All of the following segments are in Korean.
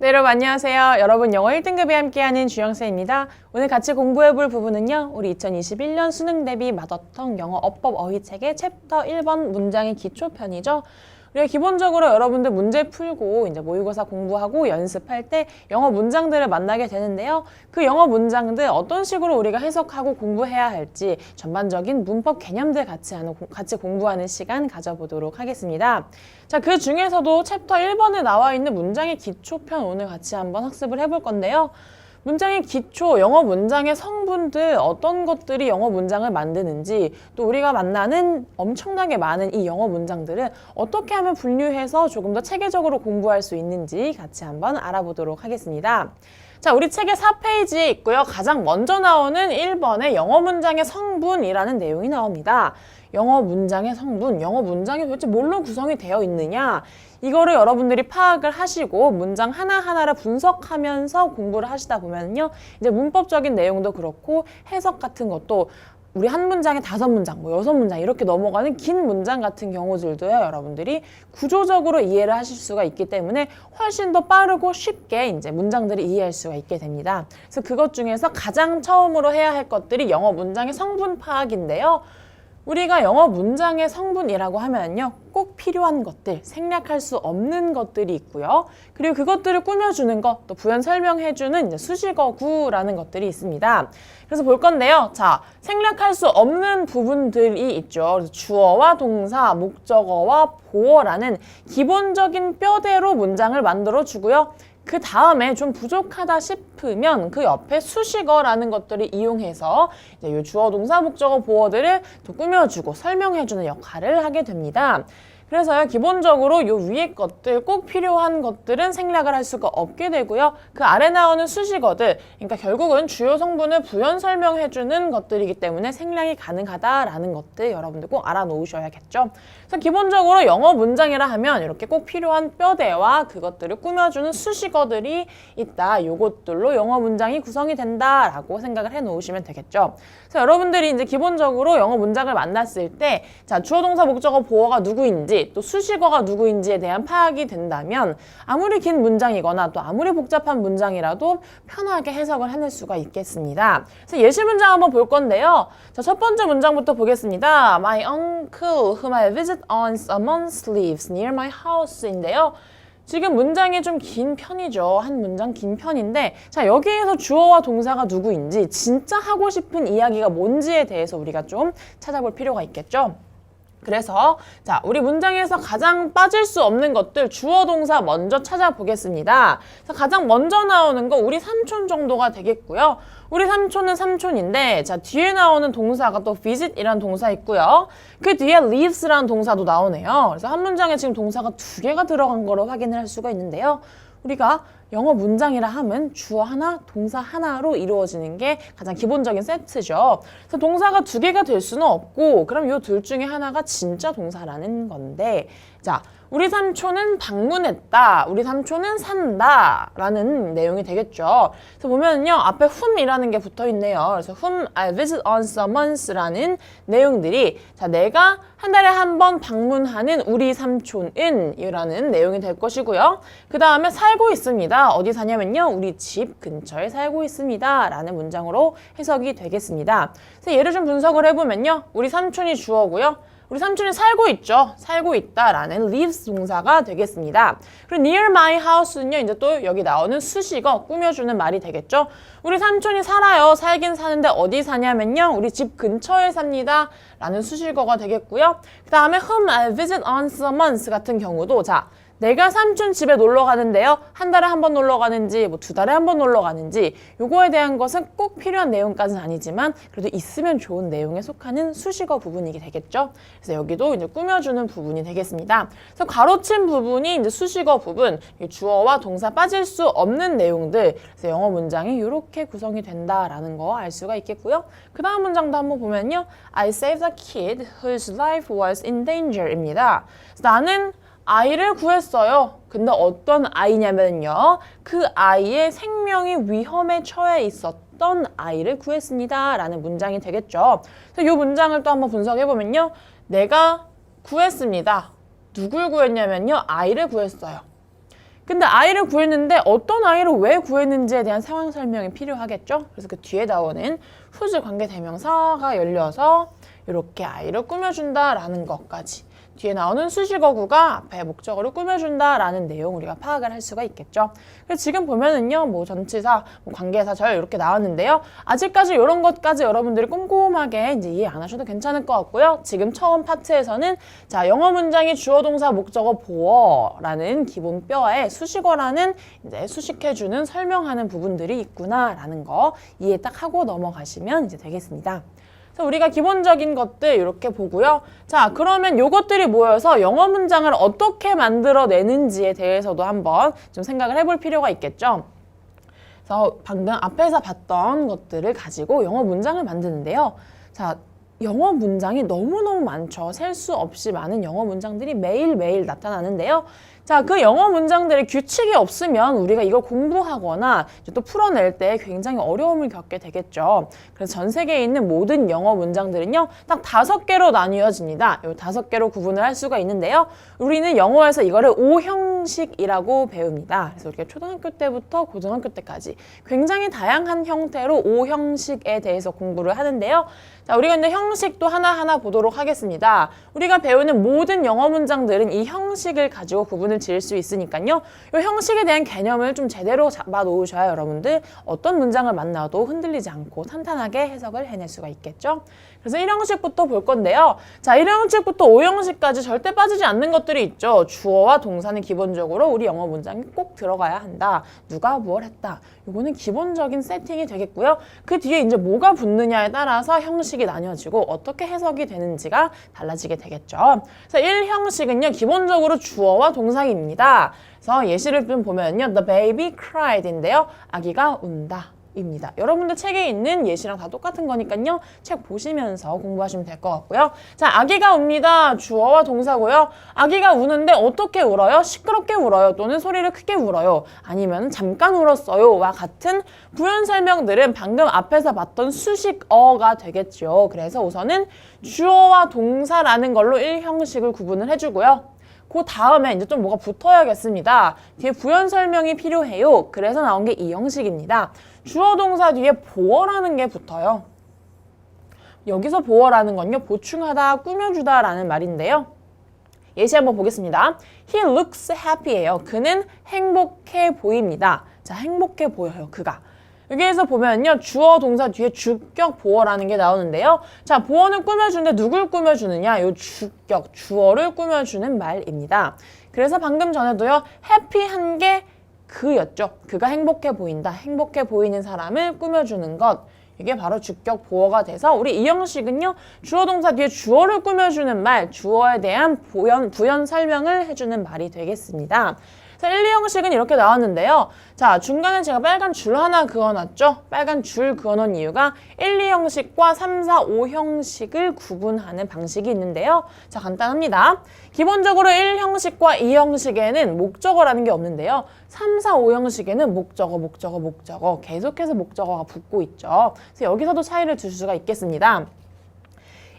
네, 여러분 안녕하세요. 여러분 영어 1등급에 함께하는 주영쌤입니다. 오늘 같이 공부해볼 부분은요. 우리 2021년 수능 대비 마더텅 영어 어법 어휘책의 챕터 1번 문장의 기초편이죠. 우리가 기본적으로 여러분들 문제 풀고 이제 모의고사 공부하고 연습할 때 영어 문장들을 만나게 되는데요. 그 영어 문장들 어떤 식으로 우리가 해석하고 공부해야 할지 전반적인 문법 개념들 같이 공부하는 시간 가져보도록 하겠습니다. 자, 그 중에서도 챕터 1번에 나와 있는 문장의 기초편 오늘 같이 한번 학습을 해볼 건데요. 문장의 기초, 영어 문장의 성분들 어떤 것들이 영어 문장을 만드는지 또 우리가 만나는 엄청나게 많은 이 영어 문장들을 어떻게 하면 분류해서 조금 더 체계적으로 공부할 수 있는지 같이 한번 알아보도록 하겠습니다. 자, 우리 책의 4페이지에 있고요. 가장 먼저 나오는 1번의 영어 문장의 성분이라는 내용이 나옵니다. 영어 문장의 성분, 영어 문장이 도대체 뭘로 구성이 되어 있느냐? 이거를 여러분들이 파악을 하시고 문장 하나하나를 분석하면서 공부를 하시다 보면요. 이제 문법적인 내용도 그렇고 해석 같은 것도 우리 한 문장에 5문장, 6문장 이렇게 넘어가는 긴 문장 같은 경우들도요. 여러분들이 구조적으로 이해를 하실 수가 있기 때문에 훨씬 더 빠르고 쉽게 이제 문장들을 이해할 수가 있게 됩니다. 그래서 그것 중에서 가장 처음으로 해야 할 것들이 영어 문장의 성분 파악인데요. 우리가 영어 문장의 성분이라고 하면요. 꼭 필요한 것들, 생략할 수 없는 것들이 있고요. 그리고 그것들을 꾸며주는 것, 또 부연 설명해주는 이제 수식어구라는 것들이 있습니다. 그래서 볼 건데요. 자, 생략할 수 없는 부분들이 있죠. 그래서 주어와 동사, 목적어와 보어라는 기본적인 뼈대로 문장을 만들어주고요. 그 다음에 좀 부족하다 싶으면 그 옆에 수식어라는 것들을 이용해서 이제 이 주어, 동사, 목적어, 보어들을 또 꾸며주고 설명해주는 역할을 하게 됩니다. 그래서요, 기본적으로 요 위에 것들, 꼭 필요한 것들은 생략을 할 수가 없게 되고요. 그 아래 나오는 수식어들, 그러니까 결국은 주요 성분을 부연 설명해주는 것들이기 때문에 생략이 가능하다라는 것들 여러분들 꼭 알아놓으셔야겠죠. 그래서 기본적으로 영어 문장이라 하면 이렇게 꼭 필요한 뼈대와 그것들을 꾸며주는 수식어들이 있다. 요것들로 영어 문장이 구성이 된다라고 생각을 해놓으시면 되겠죠. 그래서 여러분들이 이제 기본적으로 영어 문장을 만났을 때, 자, 주어, 동사, 목적어, 보어가 누구인지 또 수식어가 누구인지에 대한 파악이 된다면 아무리 긴 문장이거나 또 아무리 복잡한 문장이라도 편하게 해석을 해낼 수가 있겠습니다. 그래서 예시 문장 한번 볼 건데요. 자, 첫 번째 문장부터 보겠습니다. My uncle whom I visit on a month lives near my house인데요. 지금 문장이 좀 긴 편이죠. 한 문장 긴 편인데, 자, 여기에서 주어와 동사가 누구인지 진짜 하고 싶은 이야기가 뭔지에 대해서 우리가 좀 찾아볼 필요가 있겠죠. 그래서 자, 우리 문장에서 가장 빠질 수 없는 것들 주어 동사 먼저 찾아보겠습니다. 그래서 가장 먼저 나오는 거 우리 삼촌 정도가 되겠고요. 우리 삼촌은 삼촌인데, 자, 뒤에 나오는 동사가 또 visit이라는 동사 있고요. 그 뒤에 lives라는 동사도 나오네요. 그래서 한 문장에 지금 동사가 2개가 들어간 거로 확인을 할 수가 있는데요. 우리가 영어 문장이라 하면 주어 하나, 동사 하나로 이루어지는 게 가장 기본적인 세트죠. 그래서 동사가 2개가 될 수는 없고, 그럼 이 둘 중에 하나가 진짜 동사라는 건데, 자, 우리 삼촌은 방문했다, 우리 삼촌은 산다 라는 내용이 되겠죠. 그래서 보면요, 앞에 whom이라는 게 붙어 있네요. 그래서 whom I visit once a month 라는 내용들이, 자, 내가 한 달에 한 번 방문하는 우리 삼촌은 이라는 내용이 될 것이고요. 그 다음에 살고 있습니다. 어디 사냐면요, 우리 집 근처에 살고 있습니다 라는 문장으로 해석이 되겠습니다. 그래서 예를 좀 분석을 해보면요, 우리 삼촌이 주어고요. 우리 삼촌이 살고 있죠. 살고 있다라는 lives 동사가 되겠습니다. 그리고 near my house는요, 이제 또 여기 나오는 수식어, 꾸며주는 말이 되겠죠. 우리 삼촌이 살아요. 살긴 사는데 어디 사냐면요, 우리 집 근처에 삽니다 라는 수식어가 되겠고요. 그 다음에 whom I visit once a month 같은 경우도, 자, 내가 삼촌 집에 놀러 가는데요. 한 달에 한 번 놀러 가는지, 2달에 한 번 놀러 가는지, 요거에 대한 것은 꼭 필요한 내용까지는 아니지만 그래도 있으면 좋은 내용에 속하는 수식어 부분이 되겠죠. 그래서 여기도 이제 꾸며주는 부분이 되겠습니다. 그래서 가로친 부분이 이제 수식어 부분, 주어와 동사 빠질 수 없는 내용들. 그래서 영어 문장이 이렇게 구성이 된다라는 거 알 수가 있겠고요. 그 다음 문장도 한번 보면요. I saved a kid whose life was in danger입니다. 그래서 나는 아이를 구했어요. 근데 어떤 아이냐면요, 그 아이의 생명이 위험에 처해 있었던 아이를 구했습니다 라는 문장이 되겠죠. 그래서 이 문장을 또 한번 분석해보면요, 내가 구했습니다. 누굴 구했냐면요, 아이를 구했어요. 근데 아이를 구했는데 어떤 아이를 왜 구했는지에 대한 상황 설명이 필요하겠죠? 그래서 그 뒤에 나오는 whose 관계대명사가 열려서 이렇게 아이를 꾸며준다라는 것까지 뒤에 나오는 수식어구가 앞에 목적어를 꾸며준다라는 내용 우리가 파악을 할 수가 있겠죠. 그래서 지금 보면은요, 뭐 전치사, 뭐 관계사절 이렇게 나왔는데요. 아직까지 이런 것까지 여러분들이 꼼꼼하게 이제 이해 안 하셔도 괜찮을 것 같고요. 지금 처음 파트에서는 자, 영어 문장이 주어, 동사, 목적어, 보어라는 기본 뼈에 수식어라는 이제 수식해주는 설명하는 부분들이 있구나라는 거 이해 딱 하고 넘어가시면 이제 되겠습니다. 그래서 우리가 기본적인 것들 이렇게 보고요. 자, 그러면 요것들이 모여서 영어 문장을 어떻게 만들어내는지에 대해서도 한번 좀 생각을 해볼 필요가 있겠죠. 그래서 방금 앞에서 봤던 것들을 가지고 영어 문장을 만드는데요. 자, 영어 문장이 너무너무 많죠. 셀 수 없이 많은 영어 문장들이 매일매일 나타나는데요. 자, 그 영어 문장들의 규칙이 없으면 우리가 이걸 공부하거나 또 풀어낼 때 굉장히 어려움을 겪게 되겠죠. 그래서 전 세계에 있는 모든 영어 문장들은요, 딱 5개로 나뉘어집니다. 이 5개로 구분을 할 수가 있는데요. 우리는 영어에서 이거를 O형식이라고 배웁니다. 그래서 이렇게 초등학교 때부터 고등학교 때까지 굉장히 다양한 형태로 O형식에 대해서 공부를 하는데요. 자, 우리가 이제 형식도 하나하나 보도록 하겠습니다. 우리가 배우는 모든 영어 문장들은 이 형식을 가지고 구분을 지을 수 있으니까요. 이 형식에 대한 개념을 좀 제대로 잡아 놓으셔야 여러분들 어떤 문장을 만나도 흔들리지 않고 탄탄하게 해석을 해낼 수가 있겠죠. 그래서 1형식부터 볼 건데요. 자, 1형식부터 5형식까지 절대 빠지지 않는 것들이 있죠. 주어와 동사는 기본적으로 우리 영어 문장이 꼭 들어가야 한다. 누가 무엇 했다. 이거는 기본적인 세팅이 되겠고요. 그 뒤에 이제 뭐가 붙느냐에 따라서 형식이 나뉘어지고 어떻게 해석이 되는지가 달라지게 되겠죠. 그래서 1형식은요, 기본적으로 주어와 동사입니다. 그래서 예시를 좀 보면요, The baby cried인데요. 아기가 운다. 입니다. 여러분들 책에 있는 예시랑 다 똑같은 거니까요. 책 보시면서 공부하시면 될 것 같고요. 자, 아기가 웁니다. 주어와 동사고요. 아기가 우는데 어떻게 울어요? 시끄럽게 울어요. 또는 소리를 크게 울어요. 아니면 잠깐 울었어요. 와 같은 부연 설명들은 방금 앞에서 봤던 수식어가 되겠죠. 그래서 우선은 주어와 동사라는 걸로 1형식을 구분을 해주고요. 그 다음에 이제 좀 뭐가 붙어야겠습니다. 뒤에 부연 설명이 필요해요. 그래서 나온 게 2형식입니다. 주어 동사 뒤에 보어라는 게 붙어요. 여기서 보어라는 건요, 보충하다, 꾸며주다 라는 말인데요. 예시 한번 보겠습니다. He looks happy예요. 그는 행복해 보입니다. 자, 행복해 보여요. 그가. 여기에서 보면요, 주어 동사 뒤에 주격 보어라는 게 나오는데요. 자, 보어는 꾸며주는데 누굴 꾸며주느냐? 요 주격, 주어를 꾸며주는 말입니다. 그래서 방금 전에도요, 해피한 게 그였죠. 그가 행복해 보인다. 행복해 보이는 사람을 꾸며주는 것. 이게 바로 주격 보어가 돼서 우리 이 형식은요, 주어 동사 뒤에 주어를 꾸며주는 말, 주어에 대한 부연 설명을 해주는 말이 되겠습니다. 자, 1, 2형식은 이렇게 나왔는데요. 자, 중간에 제가 빨간 줄 하나 그어놨죠? 빨간 줄 그어놓은 이유가 1, 2형식과 3, 4, 5형식을 구분하는 방식이 있는데요. 자, 간단합니다. 기본적으로 1형식과 2형식에는 목적어라는 게 없는데요. 3, 4, 5형식에는 목적어 계속해서 목적어가 붙고 있죠. 그래서 여기서도 차이를 둘 수가 있겠습니다.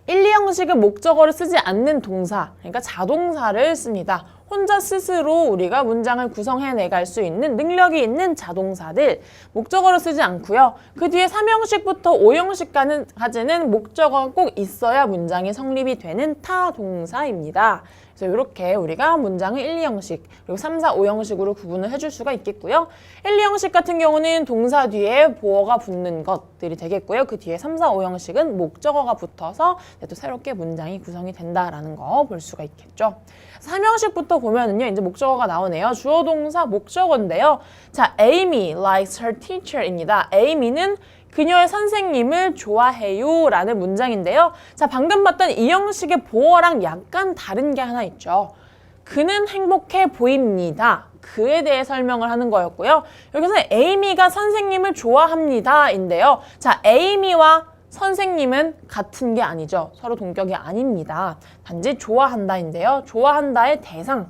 1, 2형식은 목적어를 쓰지 않는 동사, 그러니까 자동사를 씁니다. 혼자 스스로 우리가 문장을 구성해 내갈 수 있는 능력이 있는 자동사들, 목적어를 쓰지 않고요. 그 뒤에 3형식부터 5형식까지는 목적어가 꼭 있어야 문장이 성립이 되는 타동사입니다. 그래서 이렇게 우리가 문장을 1, 2형식, 그리고 3, 4, 5형식으로 구분을 해줄 수가 있겠고요. 1, 2형식 같은 경우는 동사 뒤에 보어가 붙는 것들이 되겠고요. 그 뒤에 3, 4, 5형식은 목적어가 붙어서 또 새롭게 문장이 구성이 된다라는 거 볼 수가 있겠죠. 3형식부터 보면은요, 이제 목적어가 나오네요. 주어 동사 목적어인데요. 자, Amy likes her teacher입니다. Amy는 그녀의 선생님을 좋아해요 라는 문장인데요. 자, 방금 봤던 이 형식의 보어랑 약간 다른 게 하나 있죠. 그는 행복해 보입니다. 그에 대해 설명을 하는 거였고요. 여기서 에이미가 선생님을 좋아합니다 인데요. 자, 에이미와 선생님은 같은 게 아니죠. 서로 동격이 아닙니다. 단지 좋아한다인데요. 좋아한다의 대상이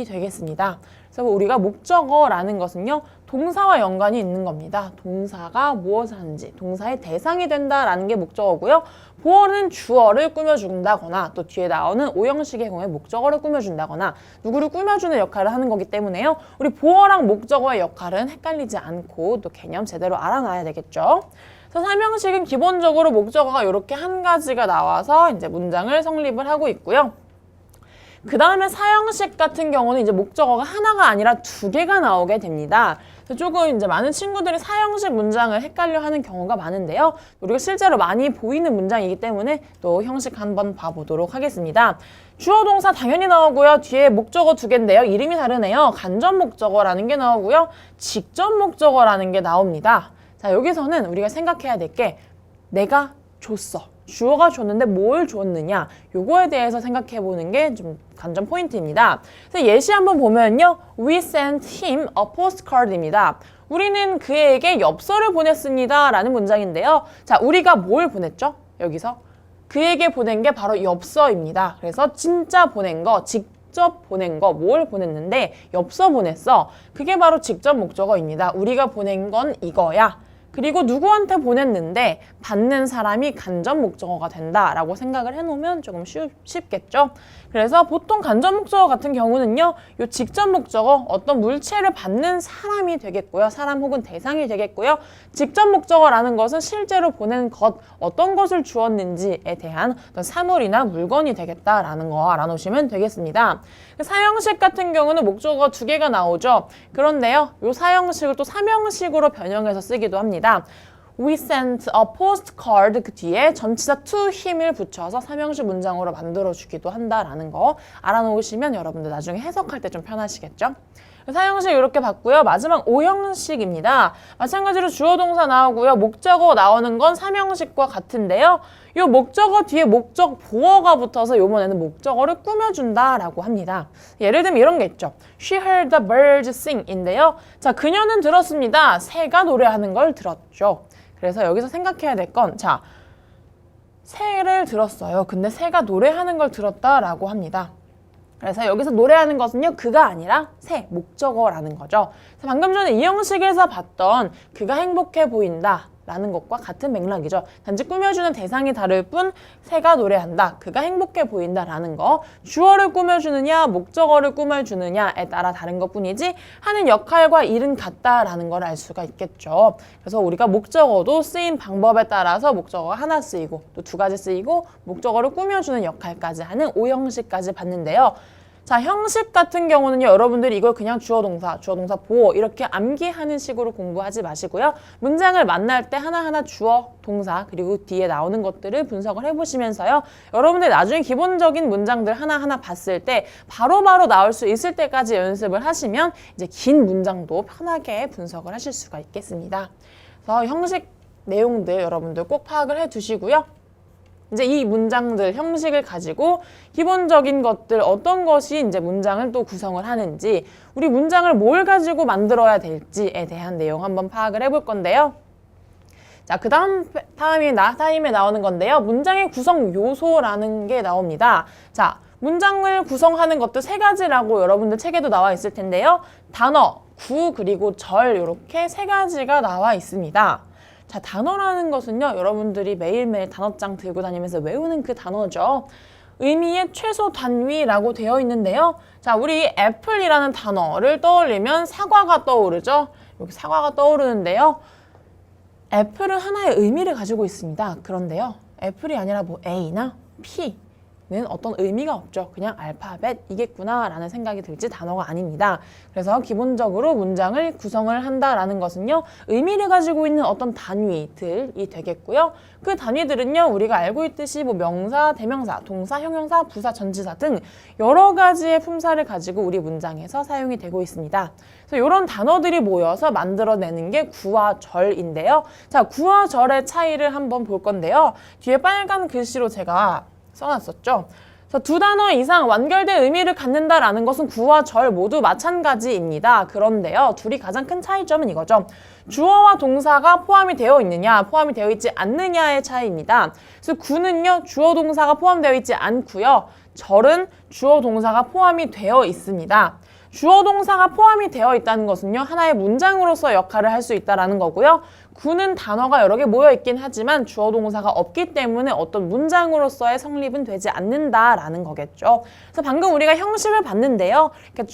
되겠습니다. 그래서 우리가 목적어라는 것은요, 동사와 연관이 있는 겁니다. 동사가 무엇을 하는지, 동사의 대상이 된다라는 게 목적어고요. 보어는 주어를 꾸며준다거나 또 뒤에 나오는 오형식의 경우에 목적어를 꾸며준다거나 누구를 꾸며주는 역할을 하는 거기 때문에요. 우리 보어랑 목적어의 역할은 헷갈리지 않고 또 개념 제대로 알아놔야 되겠죠. 그래서 사명식은 기본적으로 목적어가 이렇게 한 가지가 나와서 이제 문장을 성립을 하고 있고요. 그 다음에 사형식 같은 경우는 이제 목적어가 하나가 아니라 두 개가 나오게 됩니다. 그래서 조금 이제 많은 친구들이 사형식 문장을 헷갈려 하는 경우가 많은데요. 우리가 실제로 많이 보이는 문장이기 때문에 또 형식 한번 봐보도록 하겠습니다. 주어 동사 당연히 나오고요. 뒤에 목적어 두 개인데요. 이름이 다르네요. 간접 목적어라는 게 나오고요. 직접 목적어라는 게 나옵니다. 자, 여기서는 우리가 생각해야 될 게 내가 줬어. 주어가 줬는데 뭘 줬느냐 요거에 대해서 생각해 보는 게 좀 관전 포인트입니다. 그래서 예시 한번 보면요. We sent him a postcard입니다. 우리는 그에게 엽서를 보냈습니다. 라는 문장인데요. 자, 우리가 뭘 보냈죠? 여기서 그에게 보낸 게 바로 엽서입니다. 그래서 진짜 보낸 거, 직접 보낸 거, 뭘 보냈는데 엽서 보냈어. 그게 바로 직접 목적어입니다. 우리가 보낸 건 이거야. 그리고 누구한테 보냈는데 받는 사람이 간접 목적어가 된다라고 생각을 해놓으면 조금 쉽겠죠. 그래서 보통 간접 목적어 같은 경우는요. 요 직접 목적어 어떤 물체를 받는 사람이 되겠고요. 사람 혹은 대상이 되겠고요. 직접 목적어라는 것은 실제로 보낸 것, 어떤 것을 주었는지에 대한 어떤 사물이나 물건이 되겠다라는 거 알아놓으시면 되겠습니다. 사형식 같은 경우는 목적어가 두 개가 나오죠. 그런데요. 요 사형식을 또 사명식으로 변형해서 쓰기도 합니다. We sent a postcard 그 뒤에 전치사 to him을 붙여서 사명식 문장으로 만들어주기도 한다라는 거 알아놓으시면 여러분들 나중에 해석할 때 좀 편하시겠죠? 사형식 이렇게 봤고요. 마지막 오형식입니다. 마찬가지로 주어 동사 나오고요. 목적어 나오는 건 사명식과 같은데요. 이 목적어 뒤에 목적 보어가 붙어서 이번에는 목적어를 꾸며준다라고 합니다. 예를 들면 이런 게 있죠. She heard the birds sing인데요. 자, 그녀는 들었습니다. 새가 노래하는 걸 들었죠. 그래서 여기서 생각해야 될 건 자, 새를 들었어요. 근데 새가 노래하는 걸 들었다라고 합니다. 그래서 여기서 노래하는 것은요. 그가 아니라 새, 목적어라는 거죠. 그래서 방금 전에 이 형식에서 봤던 그가 행복해 보인다 라는 것과 같은 맥락이죠. 단지 꾸며주는 대상이 다를 뿐 새가 노래한다. 그가 행복해 보인다 라는 거. 주어를 꾸며주느냐 목적어를 꾸며주느냐에 따라 다른 것뿐이지 하는 역할과 일은 같다라는 걸 알 수가 있겠죠. 그래서 우리가 목적어도 쓰임 방법에 따라서 목적어가 하나 쓰이고 또 두 가지 쓰이고 목적어를 꾸며주는 역할까지 하는 오형식까지 봤는데요. 자, 형식 같은 경우는요. 여러분들이 이걸 그냥 주어 동사 보어 이렇게 암기하는 식으로 공부하지 마시고요. 문장을 만날 때 하나하나 주어, 동사 그리고 뒤에 나오는 것들을 분석을 해보시면서요. 여러분들 나중에 기본적인 문장들 하나하나 봤을 때 바로바로 나올 수 있을 때까지 연습을 하시면 이제 긴 문장도 편하게 분석을 하실 수가 있겠습니다. 그래서 형식 내용들 여러분들 꼭 파악을 해두시고요. 이제 이 문장들, 형식을 가지고 기본적인 것들, 어떤 것이 이제 문장을 또 구성을 하는지, 우리 문장을 뭘 가지고 만들어야 될지에 대한 내용 한번 파악을 해볼 건데요. 자, 그 타임에 나오는 건데요. 문장의 구성 요소라는 게 나옵니다. 자, 문장을 구성하는 것도 세 가지라고 여러분들 책에도 나와 있을 텐데요. 단어, 구, 그리고 절 이렇게 세 가지가 나와 있습니다. 자, 단어라는 것은요. 여러분들이 매일매일 단어장 들고 다니면서 외우는 그 단어죠. 의미의 최소 단위라고 되어 있는데요. 자, 우리 애플이라는 단어를 떠올리면 사과가 떠오르죠. 여기 사과가 떠오르는데요. 애플은 하나의 의미를 가지고 있습니다. 그런데요. 애플이 아니라 뭐 A나 P 는 어떤 의미가 없죠. 그냥 알파벳이겠구나 라는 생각이 들지 단어가 아닙니다. 그래서 기본적으로 문장을 구성을 한다라는 것은요. 의미를 가지고 있는 어떤 단위들이 되겠고요. 그 단위들은요. 우리가 알고 있듯이 뭐 명사, 대명사, 동사, 형용사, 부사, 전치사 등 여러 가지의 품사를 가지고 우리 문장에서 사용이 되고 있습니다. 그래서 이런 단어들이 모여서 만들어내는 게 구와 절인데요. 자, 구와 절의 차이를 한번 볼 건데요. 뒤에 빨간 글씨로 제가 써놨었죠. 그래서 두 단어 이상 완결된 의미를 갖는다라는 것은 구와 절 모두 마찬가지입니다. 그런데요. 둘이 가장 큰 차이점은 이거죠. 주어와 동사가 포함이 되어 있느냐, 포함이 되어 있지 않느냐의 차이입니다. 그래서 구는요. 주어 동사가 포함되어 있지 않고요. 절은 주어 동사가 포함이 되어 있습니다. 주어 동사가 포함이 되어 있다는 것은요. 하나의 문장으로서 역할을 할 수 있다는 거고요. 구는 단어가 여러 개 모여 있긴 하지만 주어 동사가 없기 때문에 어떤 문장으로서의 성립은 되지 않는다라는 거겠죠. 그래서 방금 우리가 형식을 봤는데요. 그러니까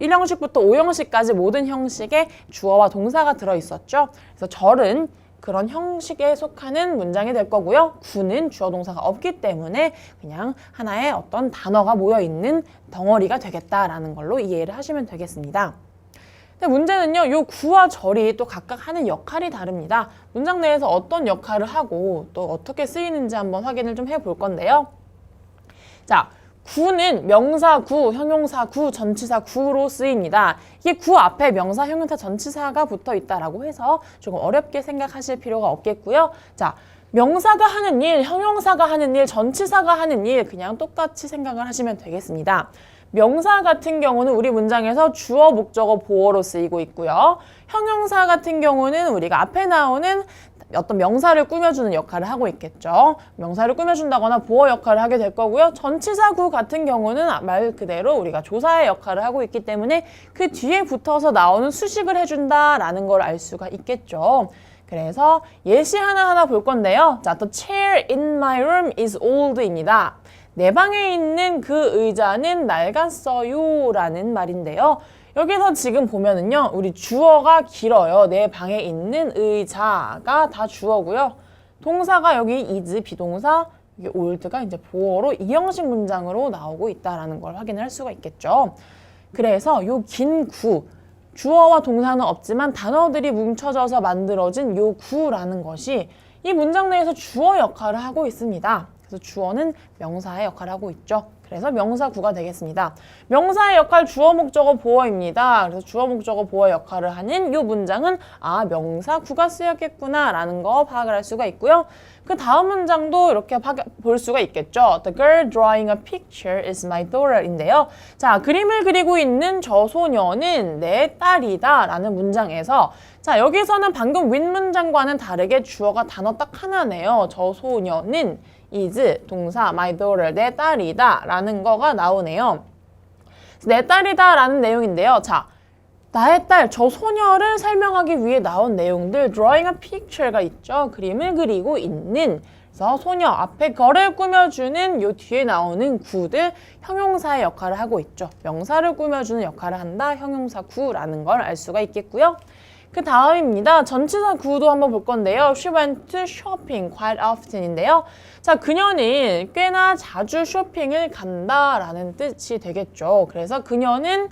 1형식부터 5형식까지 모든 형식에 주어와 동사가 들어있었죠. 그래서 절은 그런 형식에 속하는 문장이 될 거고요. 구는 주어 동사가 없기 때문에 그냥 하나의 어떤 단어가 모여있는 덩어리가 되겠다라는 걸로 이해를 하시면 되겠습니다. 근데 문제는요, 요 구와 절이 또 각각 하는 역할이 다릅니다. 문장 내에서 어떤 역할을 하고 또 어떻게 쓰이는지 한번 확인을 좀 해볼 건데요. 자, 구는 명사 구, 형용사 구, 전치사 구로 쓰입니다. 이게 구 앞에 명사, 형용사, 전치사가 붙어 있다라고 해서 조금 어렵게 생각하실 필요가 없겠고요. 자, 명사가 하는 일, 형용사가 하는 일, 전치사가 하는 일 그냥 똑같이 생각을 하시면 되겠습니다. 명사 같은 경우는 우리 문장에서 주어, 목적어, 보어로 쓰이고 있고요. 형용사 같은 경우는 우리가 앞에 나오는 어떤 명사를 꾸며주는 역할을 하고 있겠죠. 명사를 꾸며준다거나 보어 역할을 하게 될 거고요. 전치사구 같은 경우는 말 그대로 우리가 조사의 역할을 하고 있기 때문에 그 뒤에 붙어서 나오는 수식을 해준다라는 걸 알 수가 있겠죠. 그래서 예시 하나하나 볼 건데요. 자, The chair in my room is old입니다. 내 방에 있는 그 의자는 낡았어요 라는 말인데요. 여기서 지금 보면은요, 우리 주어가 길어요. 내 방에 있는 의자가 다 주어고요. 동사가 여기 is 비동사, 여기 old가 이제 보어로 이형식 문장으로 나오고 있다라는 걸 확인을 할 수가 있겠죠. 그래서 요 긴 구, 주어와 동사는 없지만 단어들이 뭉쳐져서 만들어진 요 구라는 것이 이 문장 내에서 주어 역할을 하고 있습니다. 그래서 주어는 명사의 역할을 하고 있죠. 그래서 명사구가 되겠습니다. 명사의 역할 주어, 목적어, 보어입니다. 그래서 주어, 목적어, 보어 역할을 하는 이 문장은 명사구가 쓰였겠구나 라는 거 파악을 할 수가 있고요. 그 다음 문장도 이렇게 볼 수가 있겠죠. The girl drawing a picture is my daughter인데요. 자, 그림을 그리고 있는 저 소녀는 내 딸이다 라는 문장에서 자, 여기서는 방금 윗문장과는 다르게 주어가 단어 딱 하나네요. 저 소녀는 is 동사 my daughter 내 딸이다 라는 거가 나오네요. 내 딸이다 라는 내용인데요. 자, 나의 딸, 저 소녀를 설명하기 위해 나온 내용들 drawing a picture가 있죠. 그림을 그리고 있는 그래서 소녀 앞에 거를 꾸며주는 요 뒤에 나오는 구들 형용사의 역할을 하고 있죠. 명사를 꾸며주는 역할을 한다. 형용사 구라는 걸 알 수가 있겠고요. 그 다음입니다. 전치사 구도 한번 볼 건데요. She went to shopping quite often인데요. 자, 그녀는 꽤나 자주 쇼핑을 간다라는 뜻이 되겠죠. 그래서 그녀는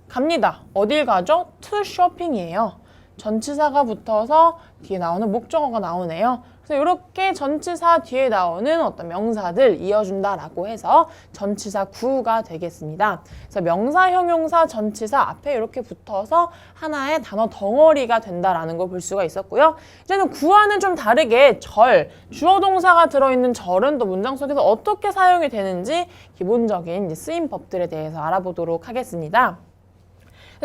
갑니다. 어딜 가죠? to shopping이에요. 전치사가 붙어서 뒤에 나오는 목적어가 나오네요. 그래서 이렇게 전치사 뒤에 나오는 어떤 명사들 이어준다라고 해서 전치사 구가 되겠습니다. 그래서 명사, 형용사, 전치사 앞에 이렇게 붙어서 하나의 단어 덩어리가 된다라는 걸 볼 수가 있었고요. 이제는 구와는 좀 다르게 절, 주어 동사가 들어있는 절은 또 문장 속에서 어떻게 사용이 되는지 기본적인 쓰임 법들에 대해서 알아보도록 하겠습니다.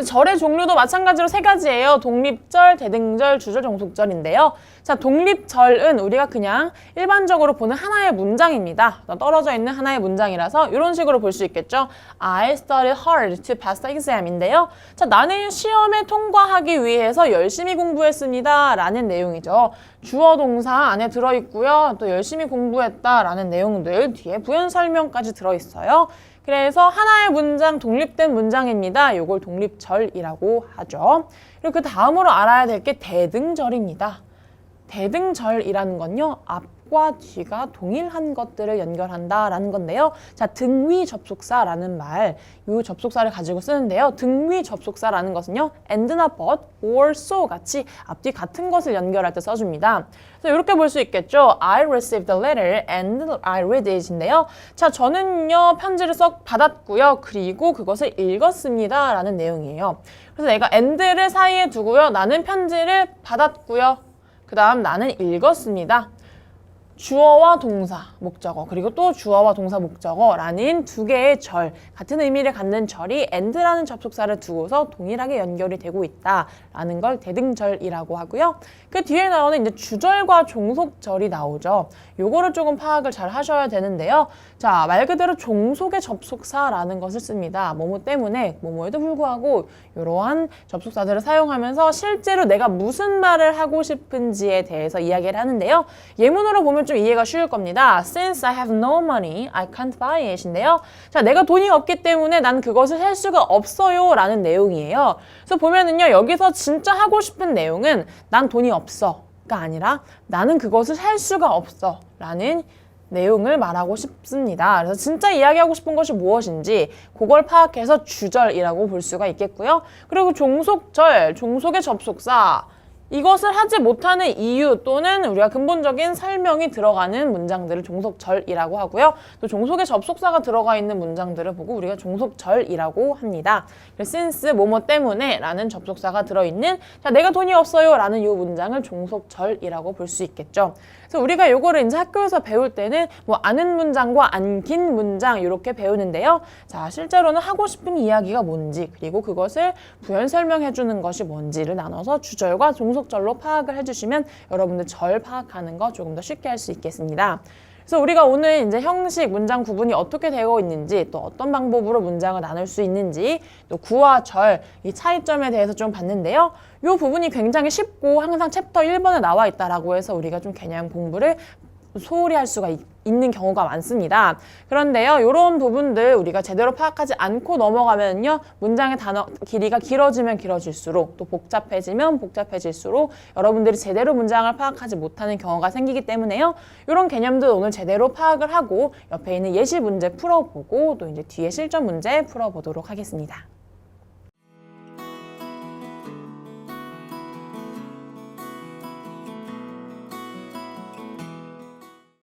절의 종류도 마찬가지로 세 가지예요. 독립절, 대등절, 주절, 종속절인데요. 자, 독립절은 우리가 그냥 일반적으로 보는 하나의 문장입니다. 떨어져 있는 하나의 문장이라서 이런 식으로 볼 수 있겠죠. I studied hard to pass the exam인데요. 자, 나는 시험에 통과하기 위해서 열심히 공부했습니다. 라는 내용이죠. 주어 동사 안에 들어있고요. 또 열심히 공부했다 라는 내용들 뒤에 부연 설명까지 들어있어요. 그래서 하나의 문장, 독립된 문장입니다. 이걸 독립절이라고 하죠. 그리고 그 다음으로 알아야 될 게 대등절입니다. 대등절이라는 건요. 앞과 뒤가 동일한 것들을 연결한다라는 건데요. 자, 등위 접속사라는 말, 이 접속사를 가지고 쓰는데요. 등위 접속사라는 것은요. and나 but, or so 같이 앞뒤 같은 것을 연결할 때 써줍니다. 그래서 이렇게 볼 수 있겠죠. I received the letter and I read it인데요. 자, 저는요. 편지를 받았고요. 그리고 그것을 읽었습니다. 라는 내용이에요. 그래서 내가 and를 사이에 두고요. 나는 편지를 받았고요. 그 다음 나는 읽었습니다. 주어와 동사, 목적어, 그리고 또 주어와 동사, 목적어라는 두 개의 절, 같은 의미를 갖는 절이 and라는 접속사를 두고서 동일하게 연결이 되고 있다라는 걸 대등절이라고 하고요. 그 뒤에 나오는 이제 주절과 종속절이 나오죠. 요거를 조금 파악을 잘 하셔야 되는데요. 자, 말 그대로 종속의 접속사라는 것을 씁니다. 뭐뭐 때문에, 뭐뭐에도 불구하고 이러한 접속사들을 사용하면서 실제로 내가 무슨 말을 하고 싶은지에 대해서 이야기를 하는데요. 예문으로 보면 좀 이해가 쉬울 겁니다. Since I have no money, I can't buy it인데요. 자, 내가 돈이 없기 때문에 난 그것을 살 수가 없어요 라는 내용이에요. 그래서 보면은요, 여기서 진짜 하고 싶은 내용은 난 돈이 없어가 아니라 나는 그것을 살 수가 없어 라는 내용을 말하고 싶습니다. 그래서 진짜 이야기하고 싶은 것이 무엇인지 그걸 파악해서 주절이라고 볼 수가 있겠고요. 그리고 종속절, 종속의 접속사, 이것을 하지 못하는 이유 또는 우리가 근본적인 설명이 들어가는 문장들을 종속절이라고 하고요. 또 종속의 접속사가 들어가 있는 문장들을 보고 우리가 종속절이라고 합니다. since 뭐뭐 때문에 라는 접속사가 들어있는 자, 내가 돈이 없어요 라는 이 문장을 종속절이라고 볼 수 있겠죠. 그래서 우리가 요거를 이제 학교에서 배울 때는 뭐 아는 문장과 안 긴 문장 이렇게 배우는데요. 자, 실제로는 하고 싶은 이야기가 뭔지 그리고 그것을 부연 설명해 주는 것이 뭔지를 나눠서 주절과 종속절로 파악을 해주시면 여러분들 절 파악하는 거 조금 더 쉽게 할 수 있겠습니다. 그래서 우리가 오늘 이제 형식, 문장 구분이 어떻게 되어 있는지, 또 어떤 방법으로 문장을 나눌 수 있는지, 또 구와 절, 이 차이점에 대해서 좀 봤는데요. 이 부분이 굉장히 쉽고 항상 챕터 1번에 나와 있다라고 해서 우리가 좀 개념 공부를 소홀히 할 수가 있는 경우가 많습니다. 그런데요, 이런 부분들 우리가 제대로 파악하지 않고 넘어가면요, 문장의 단어 길이가 길어지면 길어질수록 또 복잡해지면 복잡해질수록 여러분들이 제대로 문장을 파악하지 못하는 경우가 생기기 때문에요. 이런 개념들 오늘 제대로 파악을 하고 옆에 있는 예시 문제 풀어보고 또 이제 뒤에 실전 문제 풀어보도록 하겠습니다.